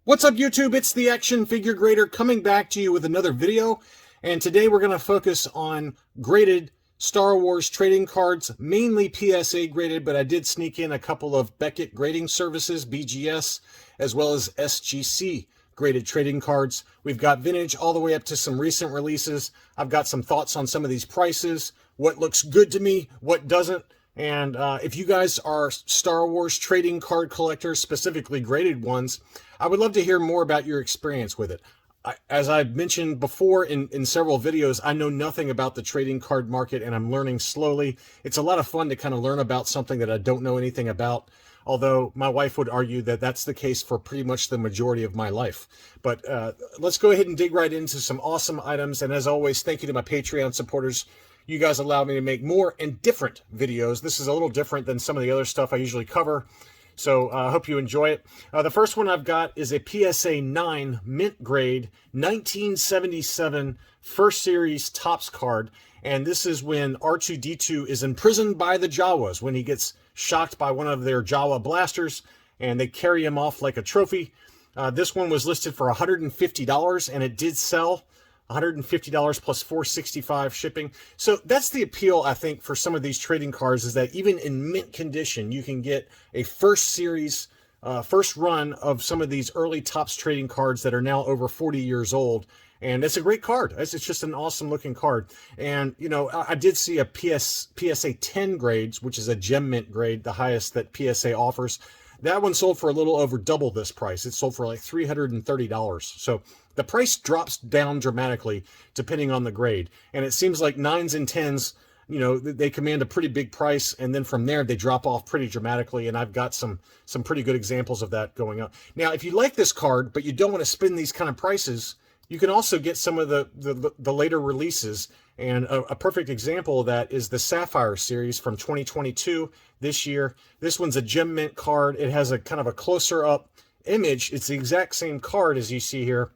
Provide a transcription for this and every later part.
What's up, YouTube? It's the Action Figure Grader coming back to you with another video. And today we're going to focus on graded Star Wars trading cards, mainly PSA graded, but I did sneak in a couple of Beckett grading services, BGS, as well as SGC graded trading cards. We've got vintage all the way up to some recent releases. I've got some thoughts on some of these prices, what looks good to me, what doesn't. And if you guys are Star Wars trading card collectors, specifically graded ones, I would love to hear more about your experience with it. As I've mentioned before in several videos, I know nothing about the trading card market, and I'm learning slowly. It's a lot of fun to kind of learn about something that I don't know anything about, although my wife would argue that that's the case for pretty much the majority of my life. But let's go ahead and dig right into some awesome items. And as always, thank you to my Patreon supporters. You guys allow me to make more and different videos. This is a little different than some of the other stuff I usually cover, so I hope you enjoy it. The first one I've got is a PSA 9 mint grade 1977 First Series Topps card, and this is when R2-D2 is imprisoned by the Jawas, when he gets shocked by one of their Jawa blasters, and they carry him off like a trophy. This one was listed for $150, and it did sell. $150 plus $465 shipping. So that's the appeal, I think, for some of these trading cards, is that even in mint condition, you can get a first series, first run of some of these early Topps trading cards that are now over 40 years old. And it's a great card. It's just an awesome looking card. And, you know, I did see a PSA 10 grades, which is a gem mint grade, the highest that PSA offers. That one sold for a little over double this price. It sold for like $330. So the price drops down dramatically depending on the grade. And it seems like 9s and 10s, you know, they command a pretty big price. And then from there, they drop off pretty dramatically. And I've got some pretty good examples of that going on. Now, if you like this card, but you don't want to spend these kind of prices, you can also get some of the later releases. And a perfect example of that is the Sapphire Series from 2022 this year. This one's a gem mint card. It has a kind of a closer up image. It's the exact same card as you see here,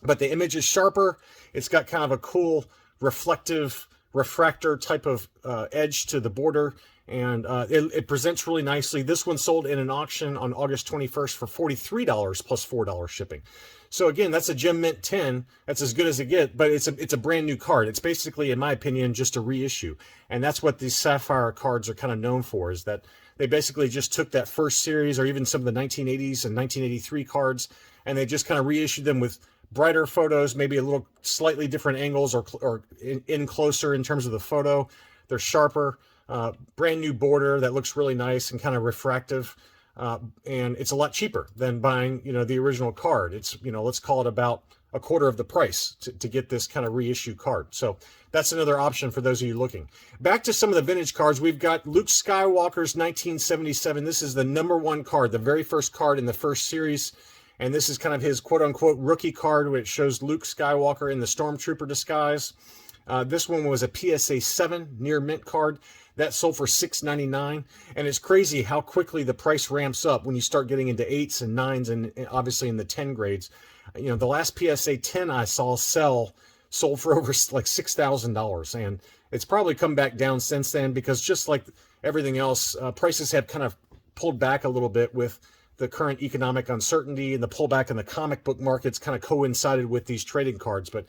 but the image is sharper. It's got kind of a cool reflective refractor type of edge to the border, and it presents really nicely. This one sold in an auction on August 21st for $43 plus $4 shipping. So again, that's a gem mint 10. That's as good as it gets, but it's a brand new card. It's basically, in my opinion, just a reissue. And that's what these Sapphire cards are kind of known for, is that they basically just took that first series, or even some of the 1980s and 1983 cards, and they just kind of reissued them with brighter photos, maybe a little slightly different angles, or in closer in terms of the photo. They're sharper, brand new border that looks really nice and kind of refractive. And it's a lot cheaper than buying, you know, the original card. It's, you know, let's call it about a quarter of the price to get this kind of reissue card. So that's another option for those of you looking. Back to some of the vintage cards. We've got Luke Skywalker's 1977. This is the #1 card, the very first card in the first series. And this is kind of his quote-unquote rookie card, which shows Luke Skywalker in the Stormtrooper disguise. This one was a PSA 7 near mint card. That sold for $6.99, and it's crazy how quickly the price ramps up when you start getting into 8s and 9s and obviously in the 10 grades. You know, the last PSA 10 I saw sold for over like $6,000, and it's probably come back down since then, because just like everything else, prices have kind of pulled back a little bit with the current economic uncertainty, and the pullback in the comic book markets kind of coincided with these trading cards. But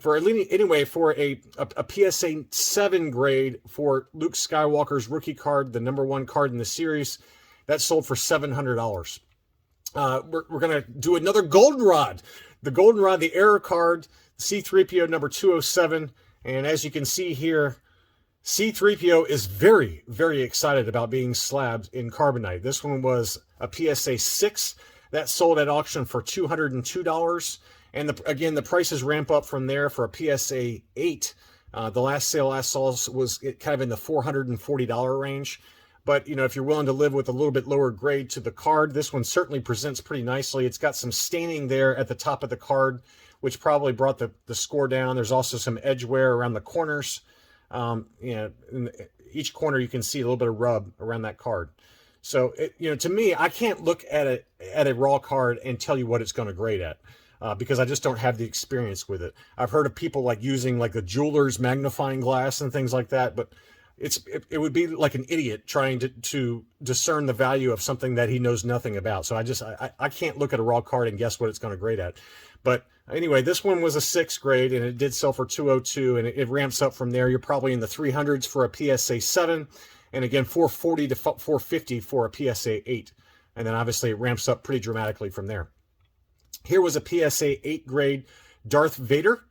anyway, for a PSA 7 grade for Luke Skywalker's rookie card, the #1 card in the series, that sold for $700. We're going to do another Goldenrod. The Goldenrod, the error card, C-3PO number 207. And as you can see here, C-3PO is very, very excited about being slabbed in carbonite. This one was a PSA 6 that sold at auction for $202. And again, the prices ramp up from there for a PSA 8. The last sale I saw was kind of in the $440 range. But, you know, if you're willing to live with a little bit lower grade to the card, this one certainly presents pretty nicely. It's got some staining there at the top of the card, which probably brought the score down. There's also some edge wear around the corners. You know, in each corner you can see a little bit of rub around that card. So, you know, to me, I can't look at a raw card and tell you what it's going to grade at. Because I just don't have the experience with it. I've heard of people like using like the jeweler's magnifying glass and things like that, but it would be like an idiot trying to discern the value of something that he knows nothing about. So I can't look at a raw card and guess what it's going to grade at. But anyway, this one was a 6 grade, and it did sell for $202, and it ramps up from there. You're probably in the 300s for a PSA 7, and again, $440 to $450 for a PSA 8. And then obviously it ramps up pretty dramatically from there. Here was a PSA 8 grade Darth Vader.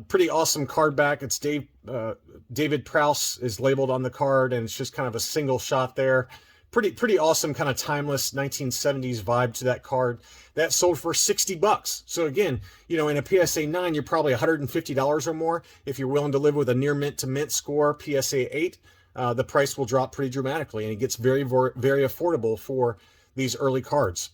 Pretty awesome card back. It's David Prowse is labeled on the card, and it's just kind of a single shot there. Pretty awesome, kind of timeless 1970s vibe to that card. That sold for $60. So again, you know, in a PSA 9, you're probably $150 or more. If you're willing to live with a near mint to mint score PSA 8, the price will drop pretty dramatically, and it gets very affordable for these early cards.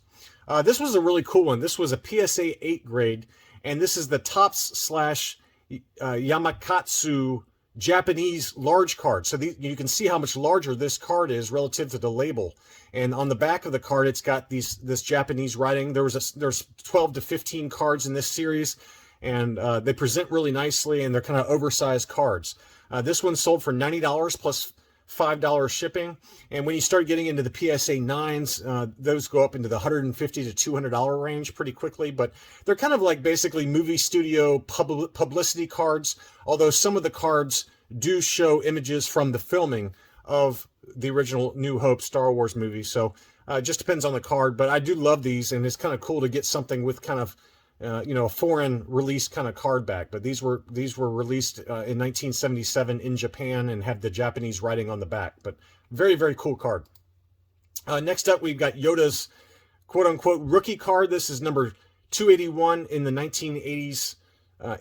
This was a really cool one. This was a PSA 8 grade, and this is the Topps / Yamakatsu Japanese large card. So you can see how much larger this card is relative to the label. And on the back of the card, it's got this Japanese writing. There's 12 to 15 cards in this series, and they present really nicely, and they're kind of oversized cards. This one sold for $90 plus $5 shipping, and when you start getting into the PSA 9s, those go up into the $150 to $200 range pretty quickly, but they're kind of like basically movie studio publicity cards, although some of the cards do show images from the filming of the original New Hope Star Wars movie, so it just depends on the card, but I do love these, and it's kind of cool to get something with kind of a foreign release kind of card back. But these were released in 1977 in Japan and have the Japanese writing on the back. But very cool card. Next up, we've got Yoda's quote-unquote rookie card. This is number 281 in the 1980s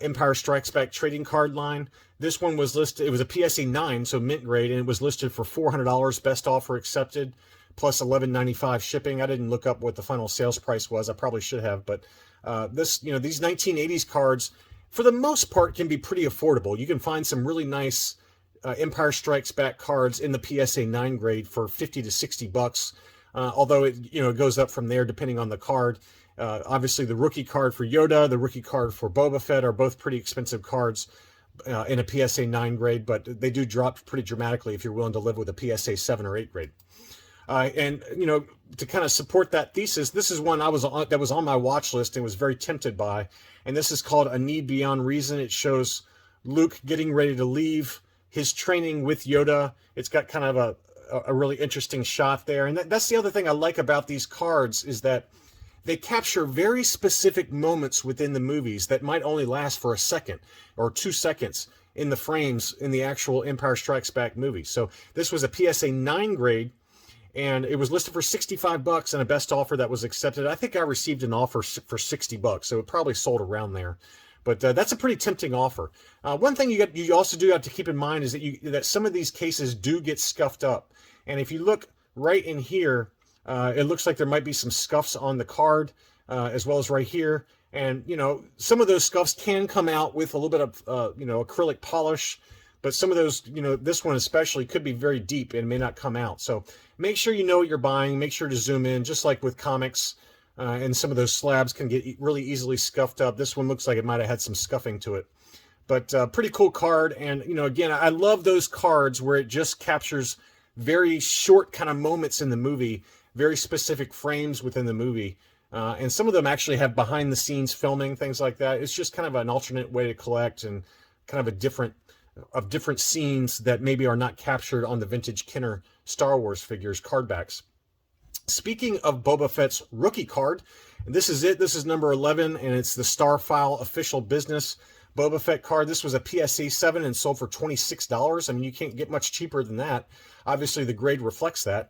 Empire Strikes Back trading card line. This one was listed, it was a PSA 9, so mint grade, and it was listed for $400, best offer accepted, plus $11.95 shipping. I didn't look up what the final sales price was. I probably should have, but these 1980s cards, for the most part, can be pretty affordable. You can find some really nice Empire Strikes Back cards in the PSA 9 grade for $50 to $60. Although it goes up from there depending on the card. Obviously, the rookie card for Yoda, the rookie card for Boba Fett are both pretty expensive cards in a PSA 9 grade, but they do drop pretty dramatically if you're willing to live with a PSA 7 or 8 grade. And to kind of support that thesis, this is one that was on my watch list and was very tempted by, and this is called A Need Beyond Reason. It shows Luke getting ready to leave his training with Yoda. It's got kind of a really interesting shot there, and that's the other thing I like about these cards is that they capture very specific moments within the movies that might only last for a second or 2 seconds in the frames in the actual Empire Strikes Back movie. So this was a PSA 9 grade, and it was listed for $65 and a best offer that was accepted. I think I received an offer for $60, so it probably sold around there. But that's a pretty tempting offer. One thing you also do have to keep in mind is that some of these cases do get scuffed up. And if you look right in here, it looks like there might be some scuffs on the card, as well as right here. And, some of those scuffs can come out with a little bit of, acrylic polish. But some of those, this one especially, could be very deep and may not come out. So make sure you know what you're buying. Make sure to zoom in, just like with comics. And some of those slabs can get really easily scuffed up. This one looks like it might have had some scuffing to it. But pretty cool card. And, again, I love those cards where it just captures very short kind of moments in the movie, very specific frames within the movie. And some of them actually have behind-the-scenes filming, things like that. It's just kind of an alternate way to collect and kind of different scenes that maybe are not captured on the vintage Kenner Star Wars figures card backs. Speaking of Boba Fett's rookie card, this is it. This is number 11, and it's the Starfile Official Business Boba Fett card. This was a PSA 7 and sold for $26. I mean, you can't get much cheaper than that. Obviously, the grade reflects that.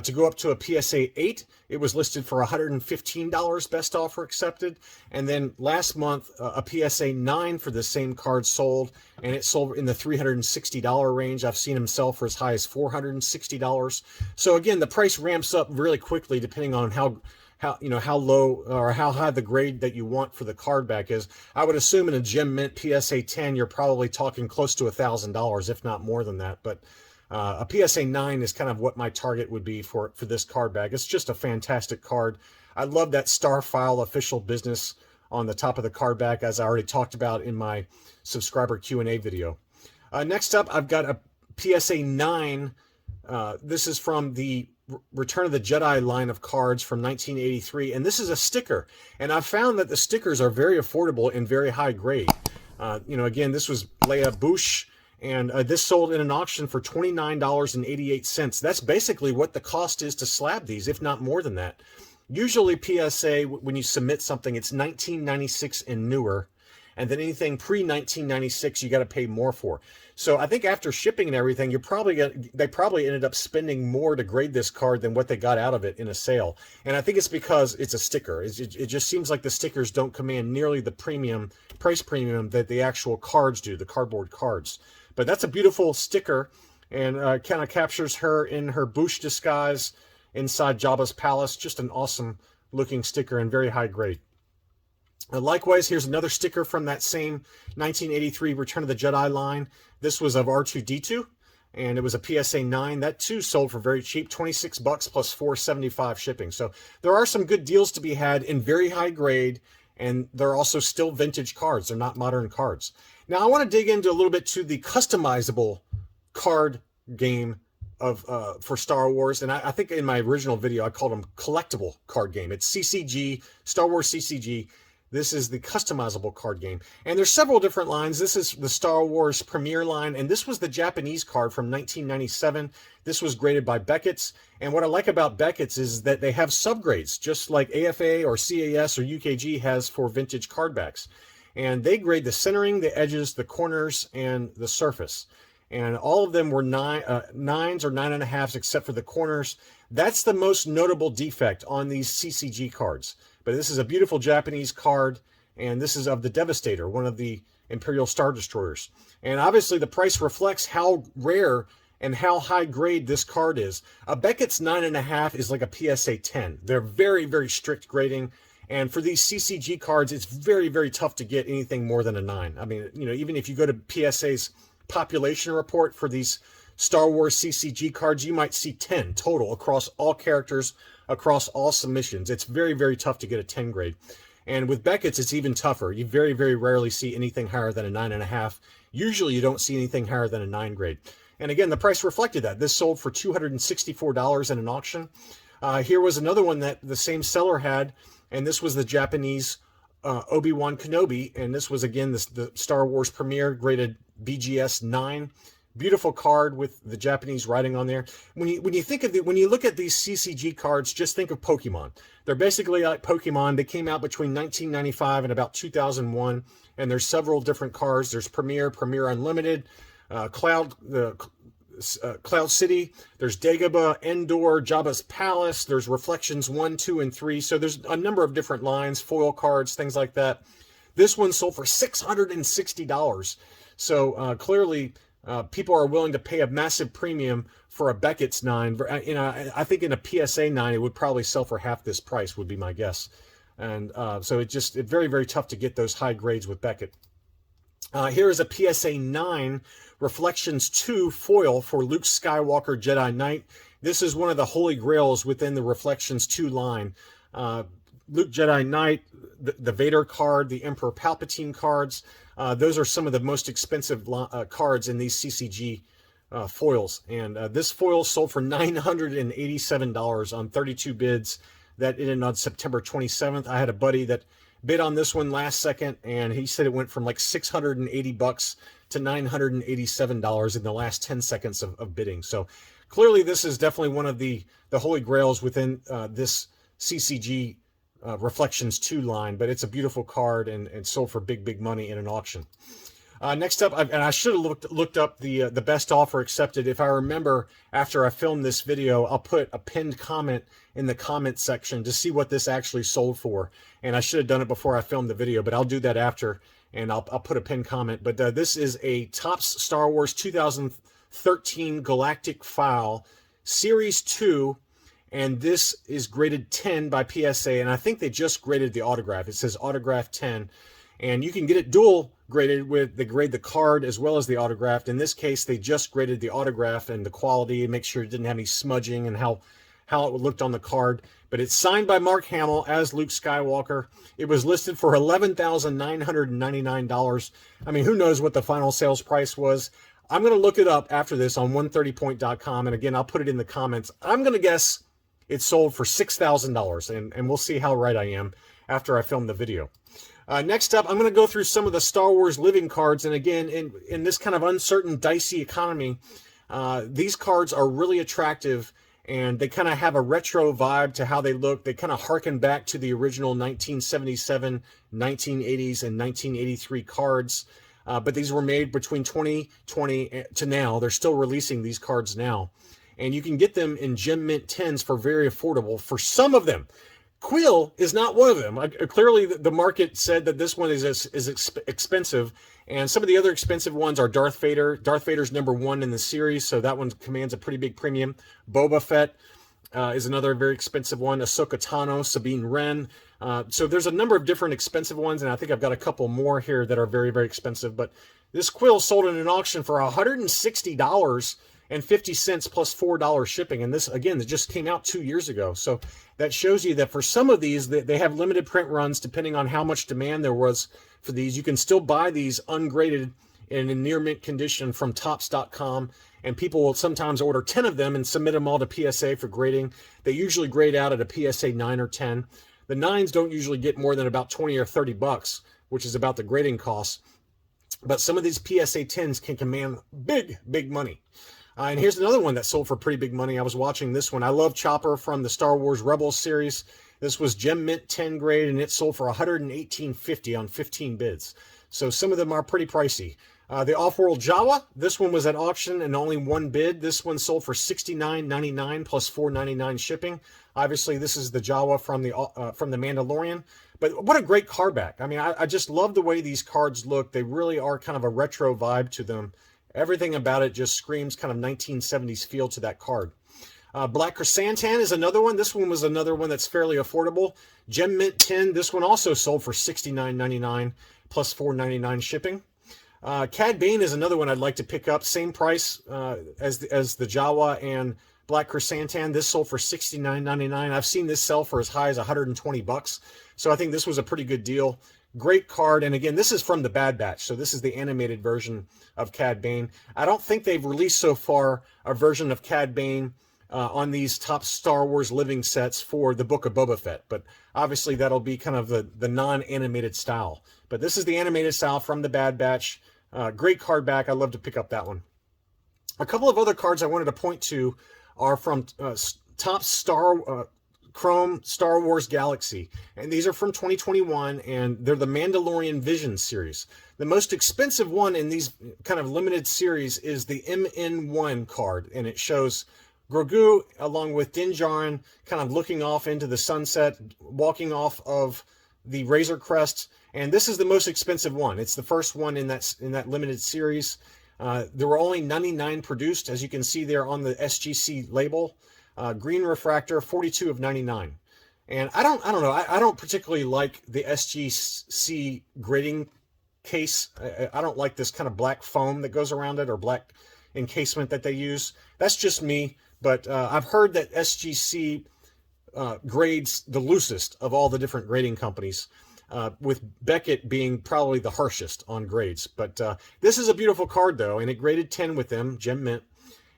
To go up to a PSA 8, it was listed for $115, best offer accepted. And then last month, a PSA 9 for the same card sold, and it sold in the $360 range. I've seen them sell for as high as $460. So again, the price ramps up really quickly depending on how low or how high the grade that you want for the card back is. I would assume in a Gem Mint PSA 10, you're probably talking close to $1,000, if not more than that. But a PSA 9 is kind of what my target would be for this card bag. It's just a fantastic card. I love that Starfile Official Business on the top of the card back, as I already talked about in my subscriber Q&A video. Next up, I've got a PSA 9. This is from the Return of the Jedi line of cards from 1983, and this is a sticker. And I've found that the stickers are very affordable and very high grade. Again, this was Leia Bush, and this sold in an auction for $29.88. That's basically what the cost is to slab these, if not more than that. Usually PSA, when you submit something, it's $19.96 and newer. And then anything pre-1996, you got to pay more for. So I think after shipping and everything, they probably ended up spending more to grade this card than what they got out of it in a sale. And I think it's because it's a sticker. It just seems like the stickers don't command nearly the price premium that the actual cards do, the cardboard cards. But that's a beautiful sticker, and kind of captures her in her Bush disguise inside Jabba's palace. Just an awesome looking sticker and very high grade. Likewise, here's another sticker from that same 1983 Return of the Jedi line. This was of R2-D2, and it was a PSA 9. That too sold for very cheap, $26 plus $4.75 shipping. So there are some good deals to be had in very high grade, and they're also still vintage cards. They're not modern cards. Now I want to dig into a little bit to the customizable card game of for Star Wars, and I think in my original video I called them collectible card game. It's CCG, Star Wars CCG. This is the customizable card game. And there's several different lines. This is the Star Wars Premier line, and this was the Japanese card from 1997. This was graded by Beckett's. And what I like about Beckett's is that they have subgrades, just like AFA or CAS or UKG has for vintage card backs. And they grade the centering, the edges, the corners, and the surface. And all of them were nines or 9.5s except for the corners. That's the most notable defect on these CCG cards. But this is a beautiful Japanese card, and this is of the Devastator, one of the Imperial Star Destroyers. And obviously the price reflects how rare and how high grade this card is. A Beckett's 9.5 is like a PSA 10. They're very, very strict grading. And for these CCG cards, it's very, very tough to get anything more than a 9. I mean, even if you go to PSA's population report for these Star Wars CCG cards, you might see 10 total across all characters, across all submissions. It's very, very tough to get a 10 grade. And with Beckett's, it's even tougher. You very, very rarely see anything higher than a 9.5. Usually you don't see anything higher than a 9 grade. And again, the price reflected that. This sold for $264 in an auction. Here was another one that the same seller had, and this was the Japanese Obi-Wan Kenobi, and this was, again, the Star Wars Premier graded BGS 9. Beautiful card with the Japanese writing on there. When you look at these CCG cards, just think of Pokemon. They're basically like Pokemon. They came out between 1995 and about 2001, and there's several different cards. There's Premier Unlimited, Cloud City. There's Dagobah, Endor, Jabba's Palace. There's Reflections 1, 2, and 3. So there's a number of different lines, foil cards, things like that. This one sold for $660. So clearly, people are willing to pay a massive premium for a Beckett's 9. I think in a PSA 9, it would probably sell for half this price, would be my guess. And so it's very, very tough to get those high grades with Beckett. Here is a PSA 9 Reflections 2 foil for Luke Skywalker Jedi Knight. This is one of the holy grails within the Reflections 2 line. Luke Jedi Knight, the Vader card, the Emperor Palpatine cards. Those are some of the most expensive cards in these CCG foils. And this foil sold for $987 on 32 bids. That ended on September 27th. I had a buddy that bid on this one last second, and he said it went from like $680 to $987 in the last 10 seconds of bidding. So clearly this is definitely one of the holy grails within this CCG Reflections 2 line, but it's a beautiful card and sold for big, big money in an auction. Next up, and I should have looked up the best offer accepted. If I remember, after I filmed this video, I'll put a pinned comment in the comment section to see what this actually sold for. And I should have done it before I filmed the video, but I'll do that after, and I'll put a pinned comment. But this is a Topps Star Wars 2013 Galactic File Series 2, and this is graded 10 by PSA, and I think they just graded the autograph. It says autograph 10, and you can get it dual graded with they grade the card as well as the autograph. In this case, they just graded the autograph and the quality and make sure it didn't have any smudging and how it looked on the card. But it's signed by Mark Hamill as Luke Skywalker. It was listed for $11,999. I mean, who knows what the final sales price was? I'm going to look it up after this on 130point.com. And again, I'll put it in the comments. I'm going to guess it sold for $6,000, and we'll see how right I am after I film the video. Next up, I'm going to go through some of the Star Wars living cards. And again, in this kind of uncertain, dicey economy, these cards are really attractive, and they kind of have a retro vibe to how they look. They kind of harken back to the original 1977, 1980s, and 1983 cards. But these were made between 2020 to now. They're still releasing these cards now. And you can get them in Gem Mint 10s for very affordable for some of them. Quill is not one of them. Clearly, the market said that this one is expensive, and some of the other expensive ones are Darth Vader. Darth Vader's #1 in the series, so that one commands a pretty big premium. Boba Fett is another very expensive one. Ahsoka Tano, Sabine Wren. So there's a number of different expensive ones, and I think I've got a couple more here that are very, very expensive. But this Quill sold in an auction for $160.50 plus $4 shipping. And this, again, it just came out 2 years ago. So that shows you that for some of these, they have limited print runs depending on how much demand there was for these. You can still buy these ungraded and in near mint condition from Topps.com. And people will sometimes order 10 of them and submit them all to PSA for grading. They usually grade out at a PSA 9 or 10. The 9s don't usually get more than about 20 or 30 bucks, which is about the grading cost. But some of these PSA 10s can command big, big money. And here's another one that sold for pretty big money. I was watching this one. I love Chopper from the Star Wars Rebels series. This was Gem Mint 10 grade, and it sold for $118.50 on 15 bids. So some of them are pretty pricey. The Off-World Jawa, this one was at auction and only one bid. This one sold for $69.99 plus $4.99 shipping. Obviously, this is the Jawa from the Mandalorian. But what a great card back. I mean, I just love the way these cards look. They really are kind of a retro vibe to them. Everything about it just screams kind of 1970s feel to that card. Black Chrysanthemum is another one. This one was another one that's fairly affordable. Gem Mint 10, this one also sold for $69.99 plus $4.99 shipping. Cad Bane is another one I'd like to pick up. Same price as the Jawa and Black Chrysanthemum. This sold for $69.99. I've seen this sell for as high as 120 bucks. So I think this was a pretty good deal. Great card. And again, this is from the Bad Batch. So this is the animated version of Cad Bane. I don't think they've released so far a version of Cad Bane on these top Star Wars living sets for the Book of Boba Fett. But obviously that'll be kind of the non-animated style. But this is the animated style from the Bad Batch. Great card back. I'd love to pick up that one. A couple of other cards I wanted to point to are from top Chrome Star Wars Galaxy, and these are from 2021, and they're the Mandalorian Vision series. The most expensive one in these kind of limited series is the MN1 card, and it shows Grogu along with Din Djarin kind of looking off into the sunset, walking off of the Razor Crest, and this is the most expensive one. It's the first one in that limited series. There were only 99 produced, as you can see there on the SGC label. Green refractor, 42 of 99. And I don't know. I don't particularly like the SGC grading case. I don't like this kind of black foam that goes around it or black encasement that they use. That's just me. But I've heard that SGC grades the loosest of all the different grading companies, with Beckett being probably the harshest on grades. But this is a beautiful card, though, and it graded 10 with them, Gem Mint.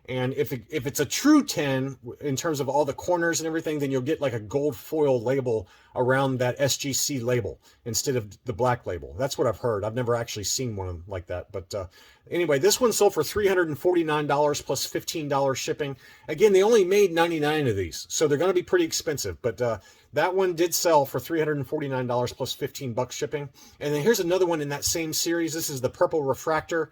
And if it's a true 10 in terms of all the corners and everything, then you'll get like a gold foil label around that SGC label instead of the black label. That's what I've heard. I've never actually seen one like that. But anyway, this one sold for $349 plus $15 shipping. Again, they only made 99 of these, so they're going to be pretty expensive. But that one did sell for $349 plus 15 bucks shipping. And then here's another one in that same series. This is the Purple Refractor.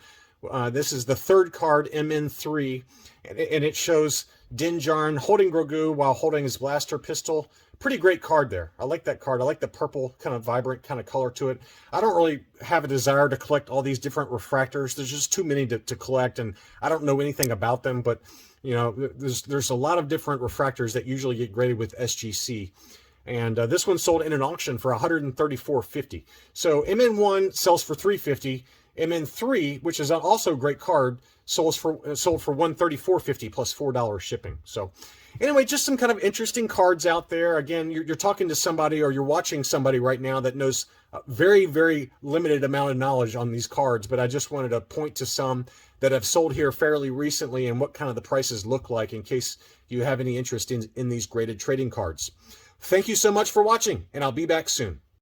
This is the third card, MN3, and it shows Din Djarin holding Grogu while holding his blaster pistol. Pretty great card there. I like that card. I like the purple kind of vibrant kind of color to it. I don't really have a desire to collect all these different refractors. There's just too many to collect, and I don't know anything about them, but you know, there's a lot of different refractors that usually get graded with SGC. And this one sold in an auction for $134.50. So MN1 sells for $350. MN3, which is also a great card, sold for $134.50 plus $4 shipping. So anyway, just some kind of interesting cards out there. Again, you're talking to somebody, or you're watching somebody right now that knows a very, very limited amount of knowledge on these cards, but I just wanted to point to some that have sold here fairly recently and what kind of the prices look like in case you have any interest in these graded trading cards. Thank you so much for watching, and I'll be back soon.